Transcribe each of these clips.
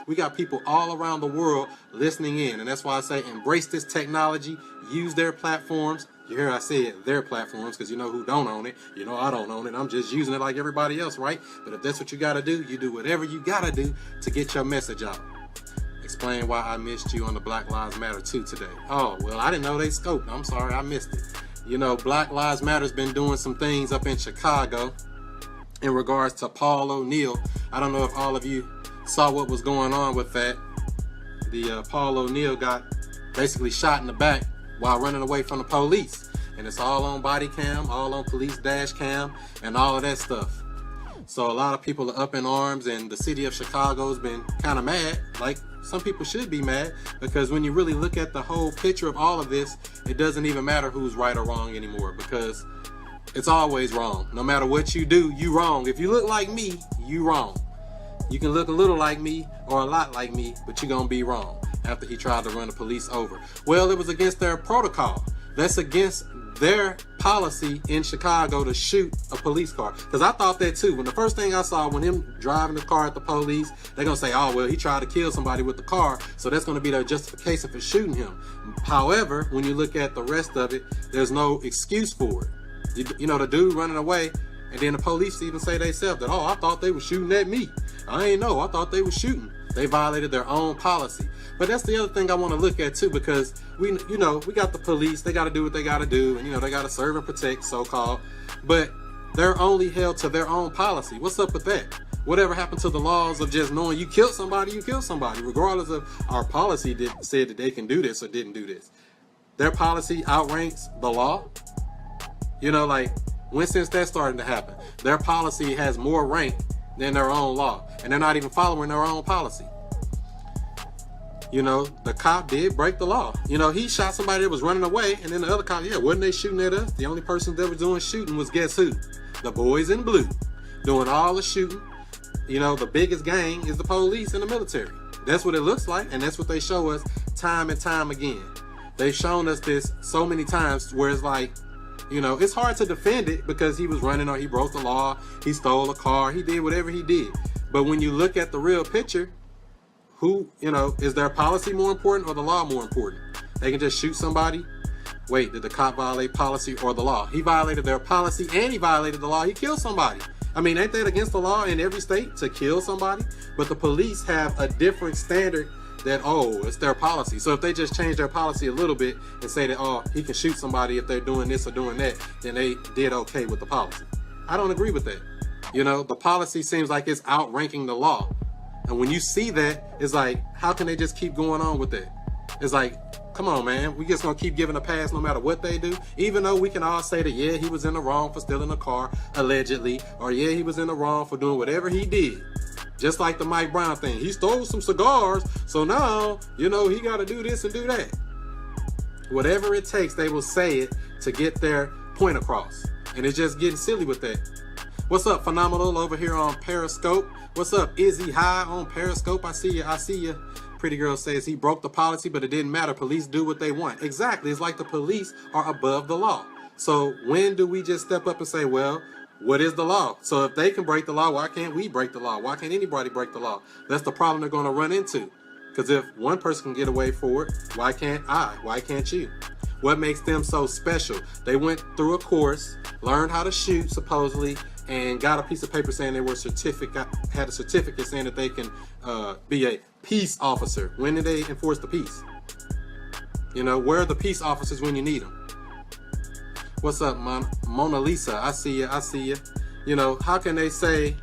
We got people all around the world listening in. And that's why I say embrace this technology, use their platforms. You hear I said their platforms because you know who don't own it. You know I don't own it. I'm just using it like everybody else, right? But if that's what you got to do, you do whatever you got to do to get your message out. Explain why I missed you on the Black Lives Matter 2 today. Oh, well, I didn't know they scoped. I'm sorry, I missed it. You know, Black Lives Matter's been doing some things up in Chicago in regards to Paul O'Neill. I don't know if all of you saw what was going on with that. The Paul O'Neill got basically shot in the back while running away from the police. And it's all on body cam, all on police dash cam, and all of that stuff. So a lot of people are up in arms, and the city of Chicago's been kind of mad. Like, some people should be mad, because when you really look at the whole picture of all of this, it doesn't even matter who's right or wrong anymore, because it's always wrong. No matter what you do, you wrong. If you look like me, you wrong. You can look a little like me or a lot like me, but you're gonna be wrong. After he tried to run the police over. Well, it was against their protocol. That's against their policy in Chicago to shoot a police car. Because I thought that too. When the first thing I saw when him driving the car at the police, they're going to say, oh, well, he tried to kill somebody with the car, so that's going to be their justification for shooting him. However, when you look at the rest of it, there's no excuse for it. You know, the dude running away, and then the police even say themselves that, oh, I thought they were shooting at me. I ain't know. I thought they were shooting. They violated their own policy. But that's the other thing I want to look at too, because we got the police, they got to do what they got to do, and they got to serve and protect, so-called, but they're only held to their own policy. What's up with that? Whatever happened to the laws of just knowing you killed somebody, regardless of our policy that said that they can do this or didn't do this. Their policy outranks the law. Like, when since that started to happen? Their policy has more rank than their own law, and they're not even following their own policy. The cop did break the law. He shot somebody that was running away, and then the other cop, wasn't they shooting at us? The only person that was doing shooting was, guess who? The boys in blue, doing all the shooting. The biggest gang is the police and the military. That's what it looks like, and that's what they show us time and time again. They've shown us this so many times where it's like, it's hard to defend it because he was running or he broke the law, he stole a car, he did whatever he did. But when you look at the real picture, who, is their policy more important or the law more important? They can just shoot somebody. Wait, did the cop violate policy or the law? He violated their policy and he violated the law. He killed somebody. I mean, ain't that against the law in every state to kill somebody? But the police have a different standard that, it's their policy. So if they just change their policy a little bit and say that, he can shoot somebody if they're doing this or doing that, then they did okay with the policy. I don't agree with that. The policy seems like it's outranking the law. And when you see that, it's like, how can they just keep going on with that? It's like, come on, man. We just gonna keep giving a pass no matter what they do. Even though we can all say that, yeah, he was in the wrong for stealing a car, allegedly. Or yeah, he was in the wrong for doing whatever he did. Just like the Mike Brown thing. He stole some cigars, so now, he gotta do this and do that. Whatever it takes, they will say it to get their point across. And it's just getting silly with that. What's up, Phenomenal, over here on Periscope? What's up, Izzy High on Periscope? I see you. Pretty Girl says he broke the policy, but it didn't matter. Police do what they want. Exactly. It's like the police are above the law. So when do we just step up and say, well, what is the law? So if they can break the law, why can't we break the law? Why can't anybody break the law? That's the problem they're going to run into. Because if one person can get away for it, why can't I? Why can't you? What makes them so special? They went through a course, learned how to shoot, supposedly, and got a piece of paper saying they were had a certificate saying that they can be a peace officer. When did they enforce the peace? Where are the peace officers when you need them? What's up, Mona Lisa? I see you. How can they say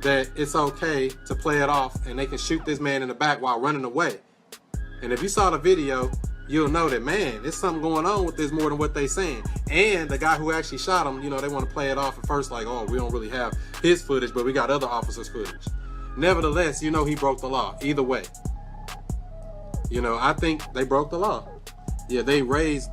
that it's okay to play it off and they can shoot this man in the back while running away? And if you saw the video, you'll know that, man, there's something going on with this more than what they saying. And the guy who actually shot him, they want to play it off at first like, we don't really have his footage, but we got other officers' footage. Nevertheless, he broke the law. Either way. I think they broke the law. Yeah, they raised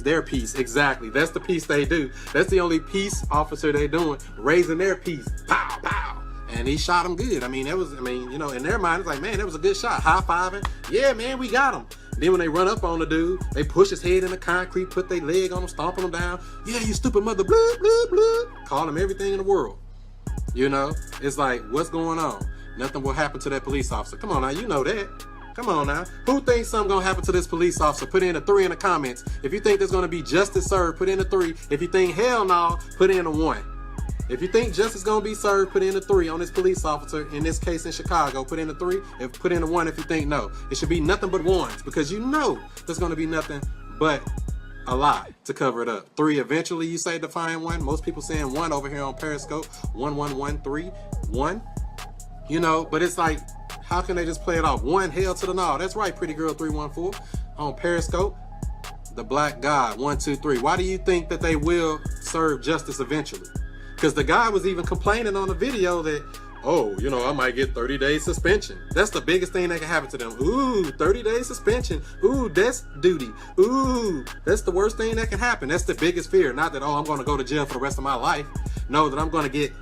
their peace. Exactly. That's the peace they do. That's the only peace officer they doing, raising their peace. Pow, pow. And he shot him good. In their mind, it's like, man, that was a good shot. High-fiving. Yeah, man, we got him. Then when they run up on the dude, they push his head in the concrete, put their leg on him, stomping him down. Yeah, you stupid mother, blah, blah, blah. Call him everything in the world. It's like, what's going on? nothing will happen to that police officer. Come on now, you know that. Come on now. Who thinks something gonna happen to this police officer? Put in a 3 in the comments. If you think there's gonna be justice served, put in a 3. If you think hell no, put in a 1. If you think justice gonna be served, put in a 3 on this police officer. In this case in Chicago, put in a 3. Put in a 1 if you think no. It should be nothing but 1s, because you know there's gonna be nothing but a lie to cover it up. 3 eventually, you say define 1. Most people saying 1 over here on Periscope. 1, 1. You know, but it's like, how can they just play it off? 1, hell to the no. That's right, pretty girl 314 on Periscope. The black God 1, 2, 3. Why do you think that they will serve justice eventually? Because the guy was even complaining on the video that, oh, you know, I might get 30-day suspension. That's the biggest thing that can happen to them. Ooh, 30-day suspension. Ooh, that's duty. Ooh, that's the worst thing that can happen. That's the biggest fear. Not that, oh, I'm going to go to jail for the rest of my life. No, that I'm going to get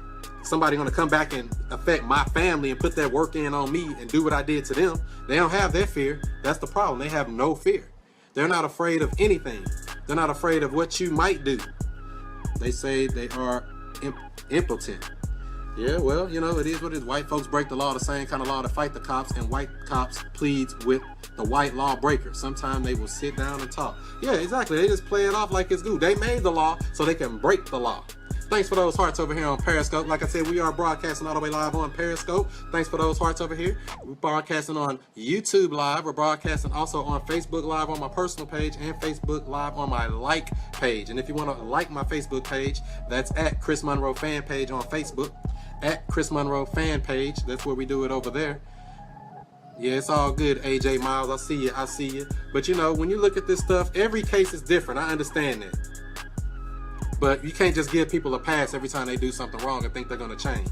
somebody going to come back and affect my family and put that work in on me and do what I did to them. They don't have that fear. That's the problem. They have no fear. They're not afraid of anything. They're not afraid of what you might do. They say they are impotent. Yeah, well, you know, it is what it is. White folks break the law, the same kind of law to fight the cops, and white cops pleads with the white lawbreaker. Sometimes they will sit down and talk. Yeah, exactly. They just play it off like it's good. They made the law so they can break the law. Thanks for those hearts over here on Periscope. Like I said, we are broadcasting all the way live on Periscope. Thanks for those hearts over here. We're broadcasting on YouTube Live. We're broadcasting also on Facebook Live on my personal page and Facebook Live on my like page. And if you want to like my Facebook page, that's at Chris Monroe Fan Page on Facebook. At Chris Monroe Fan Page. That's where we do it over there. Yeah, it's all good, AJ Miles. I see you. But you know, when you look at this stuff, every case is different. I understand that. But you can't just give people a pass every time they do something wrong and think they're going to change.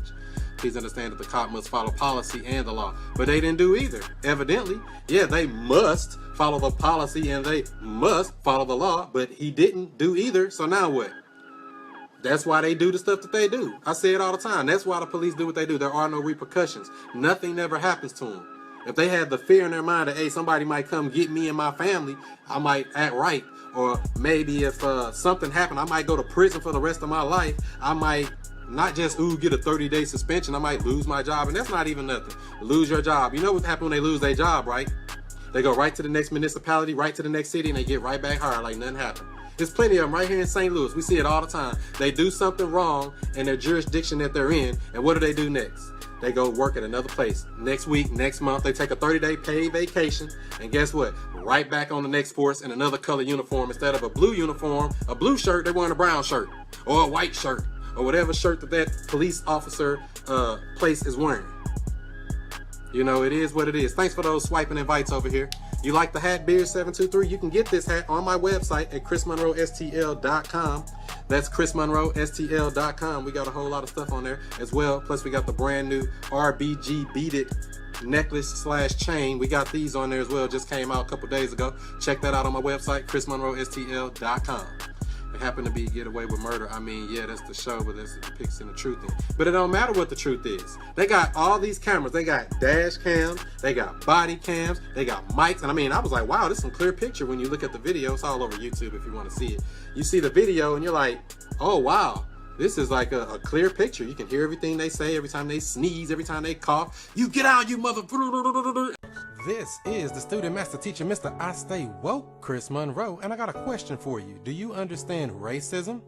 Please understand that the cop must follow policy and the law. But they didn't do either. Evidently, yeah, they must follow the policy and they must follow the law, but he didn't do either. So now what? That's why they do the stuff that they do. I say it all the time. That's why the police do what they do. There are no repercussions. Nothing never happens to them. If they had the fear in their mind that, hey, somebody might come get me and my family, I might act right. Or maybe if something happened, I might go to prison for the rest of my life. I might not just, get a 30-day suspension. I might lose my job. And that's not even nothing. Lose your job. You know what happens when they lose their job, right? They go right to the next municipality, right to the next city, and they get right back hired like nothing happened. There's plenty of them right here in St. Louis. We see it all the time. They do something wrong in their jurisdiction that they're in, and what do next? They go work at another place. Next week, next month, they take a 30-day paid vacation, and guess what? Right back on the next force in another color uniform. Instead of a blue uniform, a blue shirt, they're wearing a brown shirt, or a white shirt, or whatever shirt that police officer place is wearing. You know, it is what it is. Thanks for those swiping invites over here. You like the hat, Beard723? You can get this hat on my website at chrismonroestl.com. That's chrismonroestl.com. We got a whole lot of stuff on there as well. Plus, we got the brand new RBG beaded necklace / chain. We got these on there as well. Just came out a couple days ago. Check that out on my website, chrismonroestl.com. It happened to be Get Away with Murder. I mean, yeah, that's the show, but that's the depicts in the truth in. But it don't matter what the truth is. They got all these cameras. They got dash cams. They got body cams. They got mics. And I mean, I was like, wow, this is some clear picture when you look at the video. It's all over YouTube if you want to see it. You see the video and you're like, oh, wow. This is like a clear picture. You can hear everything they say every time they sneeze, every time they cough. You get out, you mother... This is the student master teacher, Mr. I Stay Woke, Chris Monroe, and I got a question for you. Do you understand racism?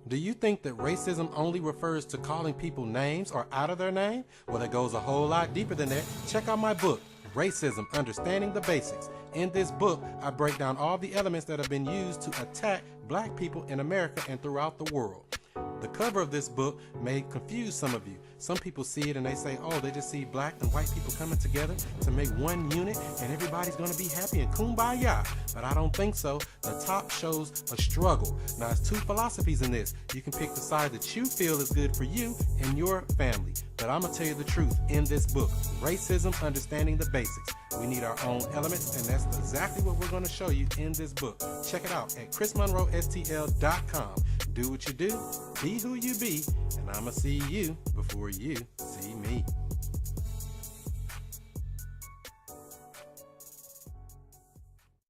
Do you think that racism only refers to calling people names or out of their name? Well, it goes a whole lot deeper than that. Check out my book, Racism, Understanding the Basics. In this book, I break down all the elements that have been used to attack black people in America and throughout the world. The cover of this book may confuse some of you. Some people see it and they say, oh, they just see black and white people coming together to make one unit and everybody's going to be happy and kumbaya. But I don't think so. The top shows a struggle. Now, there's two philosophies in this. You can pick the side that you feel is good for you and your family. But I'm going to tell you the truth in this book, Racism, Understanding the Basics. We need our own elements, and that's exactly what we're going to show you in this book. Check it out at chrismonroestl.com. Do what you do, be who you be, and I'ma see you before you see me.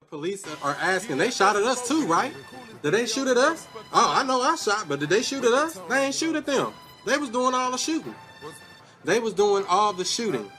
Police are asking, they shot at us too, right? Did they shoot at us? Oh, I know I shot, but did they shoot at us? They ain't shoot at them. They was doing all the shooting. They was doing all the shooting.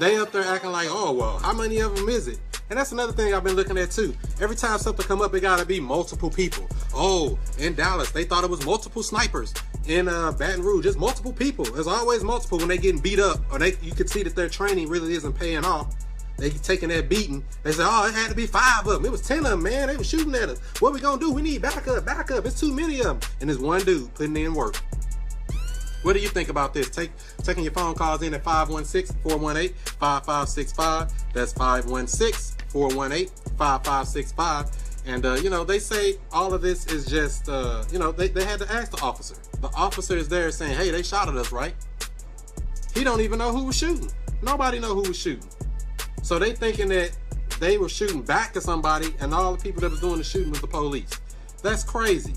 They up there acting like, oh, well, how many of them is it? And that's another thing I've been looking at too. Every time something come up, it gotta be multiple people. Oh, in Dallas, they thought it was multiple snipers. In Baton Rouge, just multiple people. There's always multiple when they getting beat up, or you can see that their training really isn't paying off. They taking that beating. They say, oh, it had to be 5 of them. It was 10 of them, man. They were shooting at us. What we gonna do? We need backup, backup. It's too many of them. And there's one dude putting in work. What do you think about this? Taking your phone calls in at 516-418-5565. That's 516-418-5565. And, you know, they say all of this is just, you know, they had to ask the officer. The officer is there saying, hey, they shot at us, right? He don't even know who was shooting. Nobody know who was shooting. So they thinking that they were shooting back to somebody and all the people that was doing the shooting was the police. That's crazy.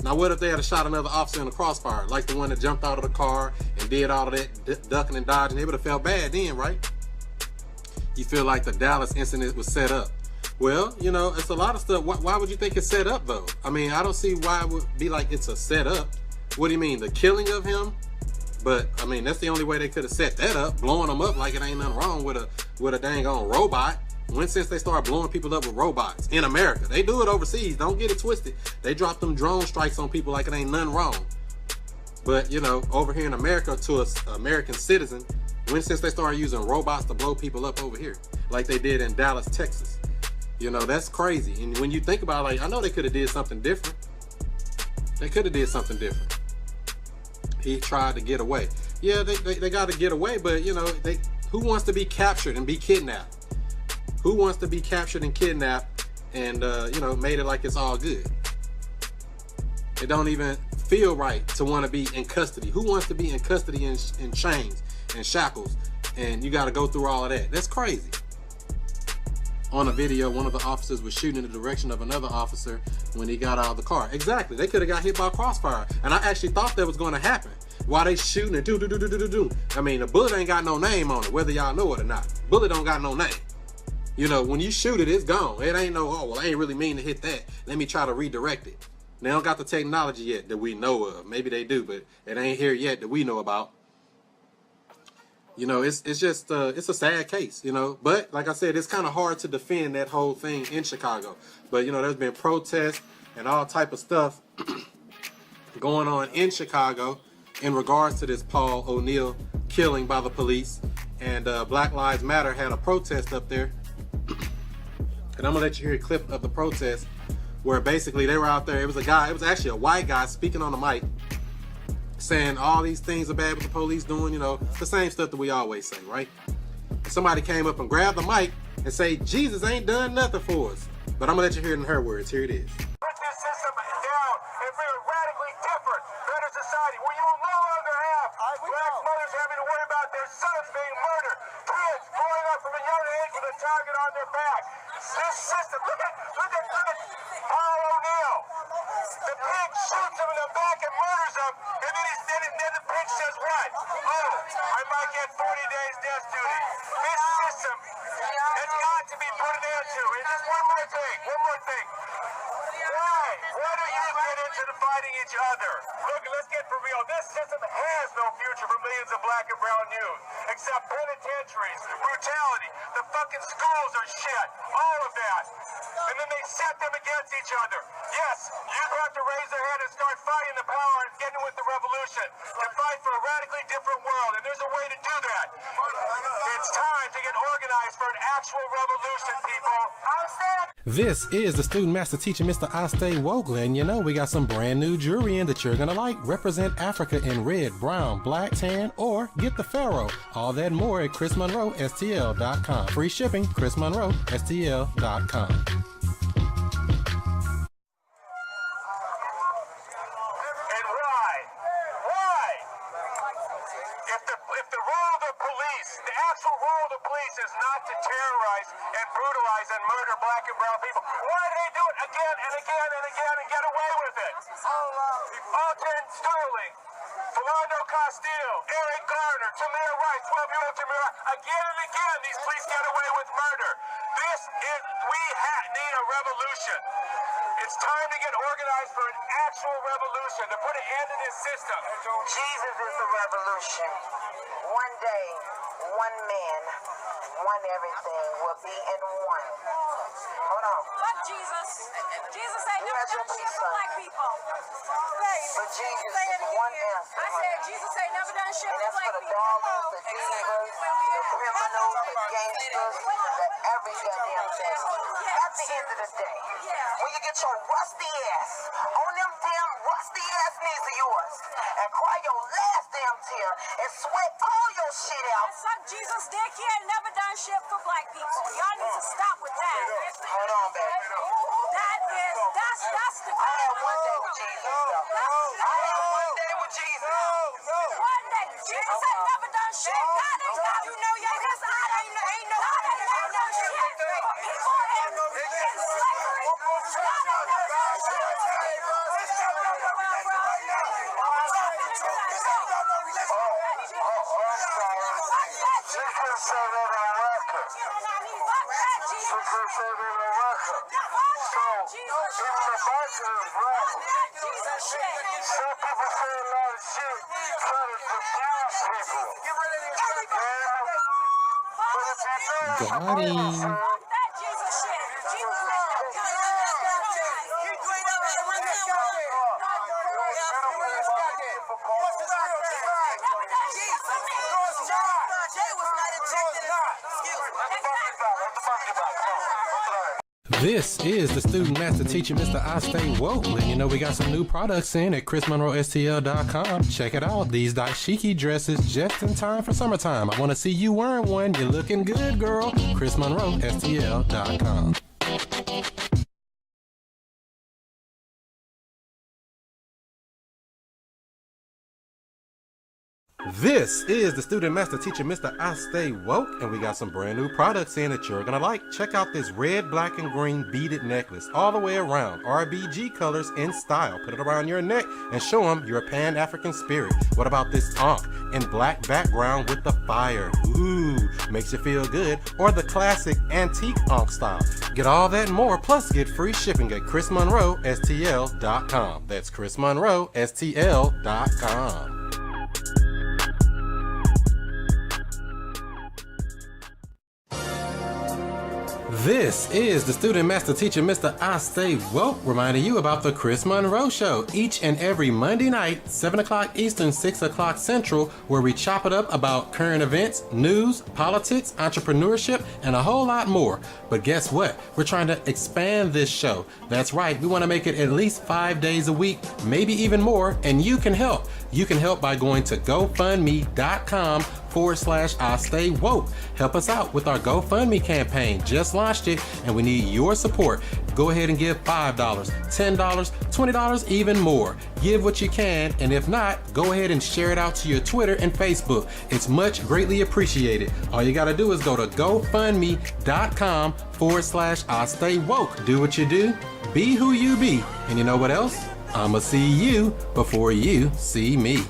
Now, what if they had shot another officer in the crossfire, like the one that jumped out of the car and did all of that ducking and dodging? They would have felt bad then, right? You feel like the Dallas incident was set up. Well, you know, it's a lot of stuff. Why would you think it's set up, though? I mean, I don't see why it would be like it's a setup. What do you mean, the killing of him? But, I mean, that's the only way they could have set that up, blowing them up like it ain't nothing wrong with a dang on robot. When since they started blowing people up with robots in America? They do it overseas. Don't get it twisted. They drop them drone strikes on people like it ain't nothing wrong. But, you know, over here in America, to an American citizen, when since they started using robots to blow people up over here, like they did in Dallas, Texas. You know, that's crazy. And when you think about it, like, I know they could have did something different. They could have did something different. He tried to get away. Yeah, they got to get away, but, you know, who wants to be captured and be kidnapped? Who wants to be captured and kidnapped and, you know, made it like it's all good? It don't even feel right to want to be in custody. Who wants to be in custody in chains and shackles? And you got to go through all of that. That's crazy. On a video, one of the officers was shooting in the direction of another officer when he got out of the car. Exactly. They could have got hit by a crossfire. And I actually thought that was going to happen. While they shooting and do. I mean, the bullet ain't got no name on it, whether y'all know it or not. Bullet don't got no name. You know, when you shoot it, it's gone. It ain't no, oh, well, I ain't really mean to hit that. Let me try to redirect it. They don't got the technology yet that we know of. Maybe they do, but it ain't here yet that we know about. You know, it's just, it's a sad case, you know. But, like I said, it's kind of hard to defend that whole thing in Chicago. But, you know, there's been protests and all type of stuff going on in Chicago in regards to this Paul O'Neill killing by the police. And Black Lives Matter had a protest up there. And I'm going to let you hear a clip of the protest where basically they were out there. It was a guy, it was actually a white guy speaking on the mic, saying all these things are bad with the police doing, you know, the same stuff that we always say, right? And somebody came up and grabbed the mic and say, Jesus ain't done nothing for us. But I'm going to let you hear it in her words. Here it is. Put this system down and bring a radically different, better society where you will no longer have black mothers having to worry about their sons being murdered, kids growing up from a young age with a target on their back. This system, look at Paul O'Neill. The pig shoots him in the back and murders him, and then the pig says what? Oh, I might get 40 days death duty. This system has got to be put an end to. And just one more thing. Why do you get into the fighting each other? Look, let's get for real. This system has no future for millions of black and brown youth, except penitentiaries, brutality, the fucking schools are shit, all of that. And then they set them against each other. Yes, you have to raise their hand and start fighting the power and getting with the revolution to fight for a radically different world. And there's a way to do that. It's time to get organized for an actual revolution, people. This is the student master teacher, Mr. I Stay Woke, and you know we got some brand new jewelry in that you're gonna like. Represent Africa in red, brown, black, tan, or get the pharaoh. All that and more at chrismonroestl.com. Free shipping, chrismonroestl.com. Is not to terrorize and brutalize and murder black and brown people. Why do they do it again and again and again and get away with it? Alton Sterling, Philando Castile, Eric Garner, Tamir Rice, 12-year-old Tamir Rice. Again and again, these police get away with murder. We need a revolution. It's time to get organized for an actual revolution, to put an end to this system. Jesus is the revolution. One day, one man, one everything will be in one. Hold on. Fuck Jesus. Jesus ain't never done shit for black people. But Jesus is one answer. I said Jesus ain't never done shit And for that's for black the people. dollars, the divas, the criminals, the gangsters, the every goddamn thing. At the end of the day, when you get your rusty ass on them damn rusty ass knees of yours and cry your last damn tear and sweat all your shit out. Suck Jesus' dick. He ain't never done shit for black people. Y'all need to stop with that. Hold on, baby. That's the I had one day with Jesus, though. I had one day with Jesus. one day. Jesus ain't never done shit. God ain't got you know your his God ain't never done shit for people in slavery. God ain't never done shit. Got him. This is the student master teacher, Mr. I Stay Woke. And you know we got some new products in at chrismonroestl.com. Check it out. These dashiki dresses just in time for summertime. I want to see you wearing one. You're looking good, girl. chrismonroestl.com. This is the student master teacher, Mr. I Stay Woke, and we got some brand new products in that you're gonna like. Check out this red, black, and green beaded necklace all the way around. RBG colors in style. Put it around your neck and show them your Pan-African spirit. What about this ankh in black background with the fire? Ooh, makes you feel good. Or the classic antique ankh style. Get all that and more, plus get free shipping at chrismonroestl.com. That's chrismonroestl.com. This is the student master teacher, Mr. I Stay Woke, reminding you about the Chris Monroe Show each and every Monday night, 7 o'clock Eastern, 6 o'clock Central, where we chop it up about current events, news, politics, entrepreneurship, and a whole lot more. But guess what? We're trying to expand this show. That's right. We want to make it at least 5 days a week, maybe even more, and you can help. You can help by going to GoFundMe.com/I Stay Woke. Help us out with our GoFundMe campaign. Just launched it and we need your support. Go ahead and give $5, $10, $20, even more. Give what you can, and if not, go ahead and share it out to your Twitter and Facebook. It's much greatly appreciated. All you gotta do is go to GoFundMe.com/I Stay Woke. Do what you do, be who you be, and you know what else? I'ma see you before you see me.